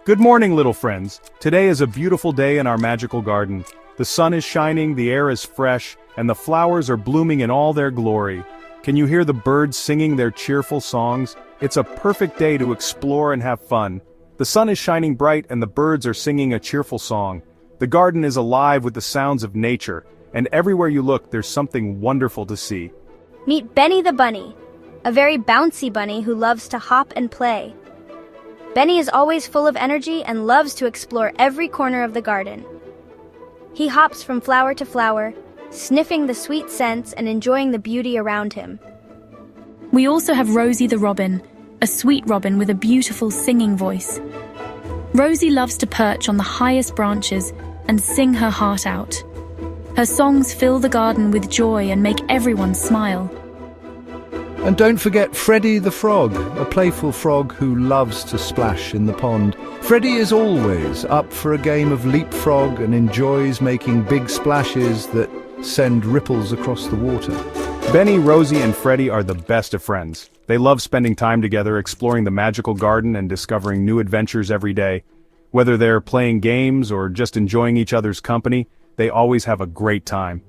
Good morning, little friends. Today is a beautiful day in our magical garden. The sun is shining, the air is fresh, and the flowers are blooming in all their glory. Can you hear the birds singing their cheerful songs? It's a perfect day to explore and have fun. The sun is shining bright and the birds are singing a cheerful song. The garden is alive with the sounds of nature, and everywhere you look there's something wonderful to see. Meet Benny the bunny, a very bouncy bunny who loves to hop and play. Benny is always full of energy and loves to explore every corner of the garden. He hops from flower to flower, sniffing the sweet scents and enjoying the beauty around him. We also have Rosie the robin, a sweet robin with a beautiful singing voice. Rosie loves to perch on the highest branches and sing her heart out. Her songs fill the garden with joy and make everyone smile. And don't forget Freddy the frog, a playful frog who loves to splash in the pond. Freddy is always up for a game of leapfrog and enjoys making big splashes that send ripples across the water. Benny, Rosie, and Freddy are the best of friends. They love spending time together exploring the magical garden and discovering new adventures every day. Whether they're playing games or just enjoying each other's company, they always have a great time.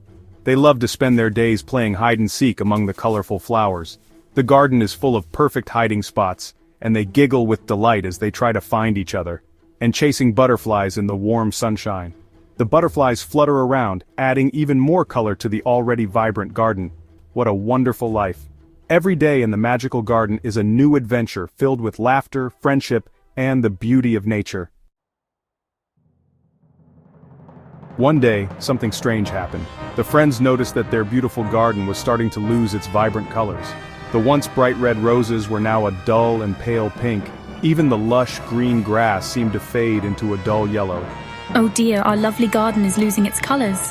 They love to spend their days playing hide-and-seek among the colorful flowers. The garden is full of perfect hiding spots, and they giggle with delight as they try to find each other, and chasing butterflies in the warm sunshine. The butterflies flutter around, adding even more color to the already vibrant garden. What a wonderful life. Every day in the magical garden is a new adventure filled with laughter, friendship, and the beauty of nature. One day, something strange happened. The friends noticed that their beautiful garden was starting to lose its vibrant colors. The once bright red roses were now a dull and pale pink. Even the lush green grass seemed to fade into a dull yellow. Oh dear, our lovely garden is losing its colors.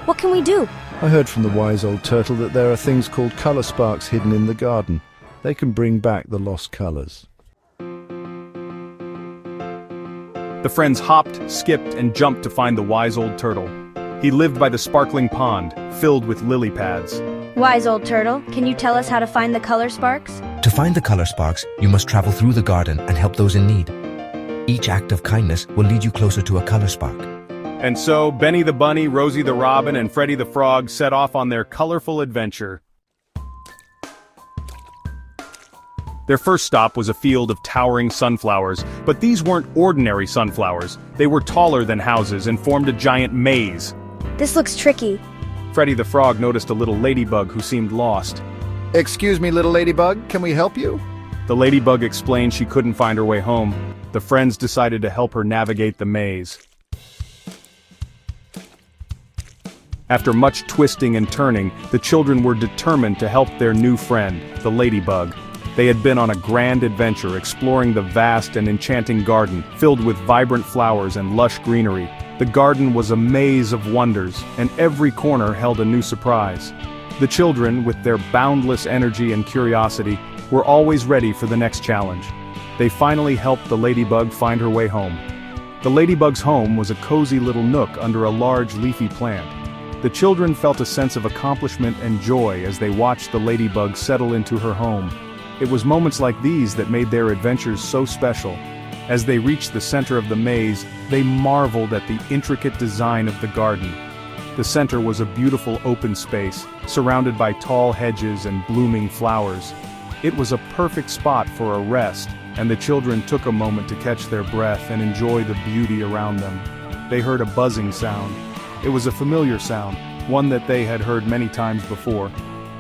What can we do? I heard from the wise old turtle that there are things called color sparks hidden in the garden. They can bring back the lost colors. The friends hopped, skipped, and jumped to find the wise old turtle. He lived by the sparkling pond, filled with lily pads. Wise old turtle, can you tell us how to find the color sparks? To find the color sparks, you must travel through the garden and help those in need. Each act of kindness will lead you closer to a color spark. And so, Benny the bunny, Rosie the robin, and Freddy the frog set off on their colorful adventure. Their first stop was a field of towering sunflowers, but these weren't ordinary sunflowers. They were taller than houses and formed a giant maze. This looks tricky. Freddy the frog noticed a little ladybug who seemed lost. Excuse me, little ladybug, can we help you? The ladybug explained she couldn't find her way home. The friends decided to help her navigate the maze. After much twisting and turning, the children were determined to help their new friend, the ladybug. They had been on a grand adventure exploring the vast and enchanting garden, filled with vibrant flowers and lush greenery. The garden was a maze of wonders, and every corner held a new surprise. The children, with their boundless energy and curiosity, were always ready for the next challenge. They finally helped the ladybug find her way home. The ladybug's home was a cozy little nook under a large leafy plant. The children felt a sense of accomplishment and joy as they watched the ladybug settle into her home. It was moments like these that made their adventures so special. As they reached the center of the maze, they marveled at the intricate design of the garden. The center was a beautiful open space, surrounded by tall hedges and blooming flowers. It was a perfect spot for a rest, and the children took a moment to catch their breath and enjoy the beauty around them. They heard a buzzing sound. It was a familiar sound, one that they had heard many times before.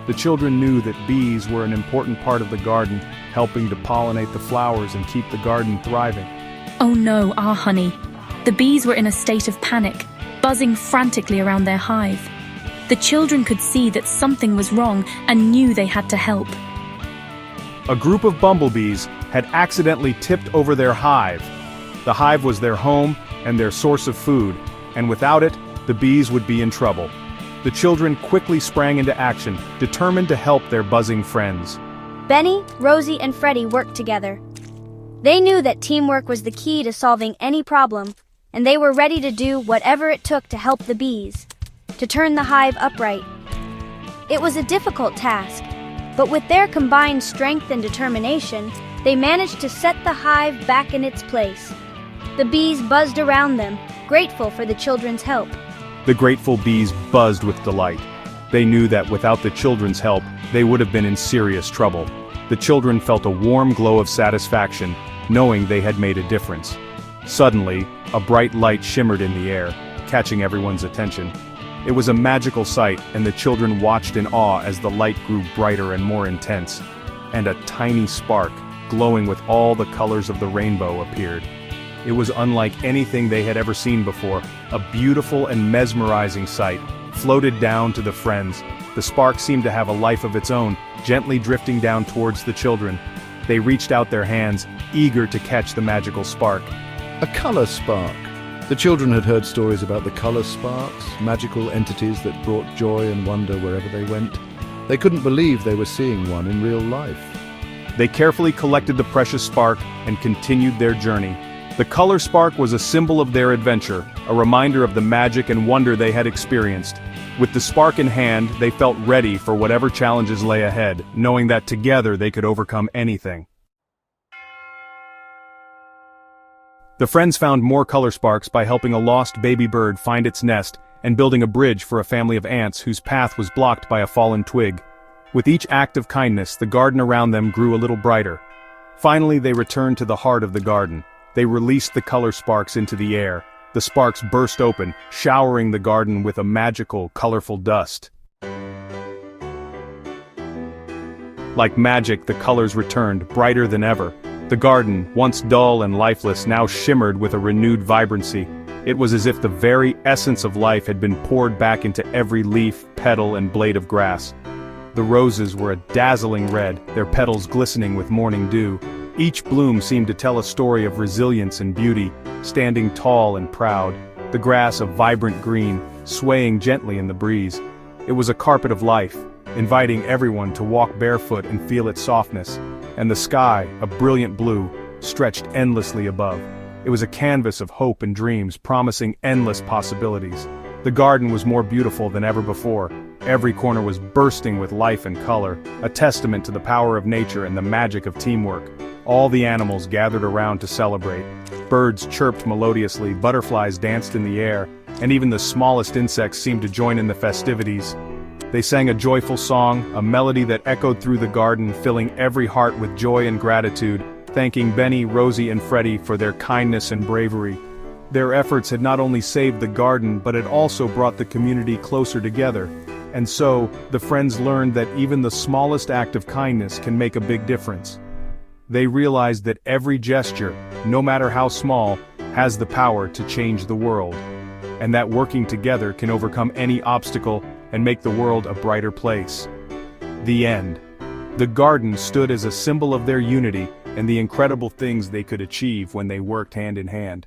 The children knew that bees were an important part of the garden, helping to pollinate the flowers and keep the garden thriving. Oh no, our honey. The bees were in a state of panic, buzzing frantically around their hive. The children could see that something was wrong and knew they had to help. A group of bumblebees had accidentally tipped over their hive. The hive was their home and their source of food, and without it, the bees would be in trouble. The children quickly sprang into action, determined to help their buzzing friends. Benny, Rosie, and Freddy worked together. They knew that teamwork was the key to solving any problem, and they were ready to do whatever it took to help the bees, to turn the hive upright. It was a difficult task, but with their combined strength and determination, they managed to set the hive back in its place. The bees buzzed around them, grateful for the children's help. The grateful bees buzzed with delight. They knew that without the children's help, they would have been in serious trouble. The children felt a warm glow of satisfaction, knowing they had made a difference. Suddenly, a bright light shimmered in the air, catching everyone's attention. It was a magical sight, and the children watched in awe as the light grew brighter and more intense. And a tiny spark, glowing with all the colors of the rainbow, appeared. It was unlike anything they had ever seen before. A beautiful and mesmerizing sight floated down to the friends. The spark seemed to have a life of its own, gently drifting down towards the children. They reached out their hands, eager to catch the magical spark. A color spark. The children had heard stories about the color sparks, magical entities that brought joy and wonder wherever they went. They couldn't believe they were seeing one in real life. They carefully collected the precious spark and continued their journey. The color spark was a symbol of their adventure, a reminder of the magic and wonder they had experienced. With the spark in hand, they felt ready for whatever challenges lay ahead, knowing that together they could overcome anything. The friends found more color sparks by helping a lost baby bird find its nest and building a bridge for a family of ants whose path was blocked by a fallen twig. With each act of kindness, the garden around them grew a little brighter. Finally, they returned to the heart of the garden. They released the color sparks into the air. The sparks burst open, showering the garden with a magical, colorful dust. Like magic, the colors returned, brighter than ever. The garden, once dull and lifeless, now shimmered with a renewed vibrancy. It was as if the very essence of life had been poured back into every leaf, petal, and blade of grass. The roses were a dazzling red, their petals glistening with morning dew. Each bloom seemed to tell a story of resilience and beauty, standing tall and proud, the grass a vibrant green, swaying gently in the breeze. It was a carpet of life, inviting everyone to walk barefoot and feel its softness, and the sky, a brilliant blue, stretched endlessly above. It was a canvas of hope and dreams, promising endless possibilities. The garden was more beautiful than ever before. Every corner was bursting with life and color, a testament to the power of nature and the magic of teamwork. All the animals gathered around to celebrate. Birds chirped melodiously, butterflies danced in the air, and even the smallest insects seemed to join in the festivities. They sang a joyful song, a melody that echoed through the garden, filling every heart with joy and gratitude, thanking Benny, Rosie, and Freddie for their kindness and bravery. Their efforts had not only saved the garden, but had also brought the community closer together. And so, the friends learned that even the smallest act of kindness can make a big difference. They realized that every gesture, no matter how small, has the power to change the world, and that working together can overcome any obstacle and make the world a brighter place. The end. The garden stood as a symbol of their unity and the incredible things they could achieve when they worked hand in hand.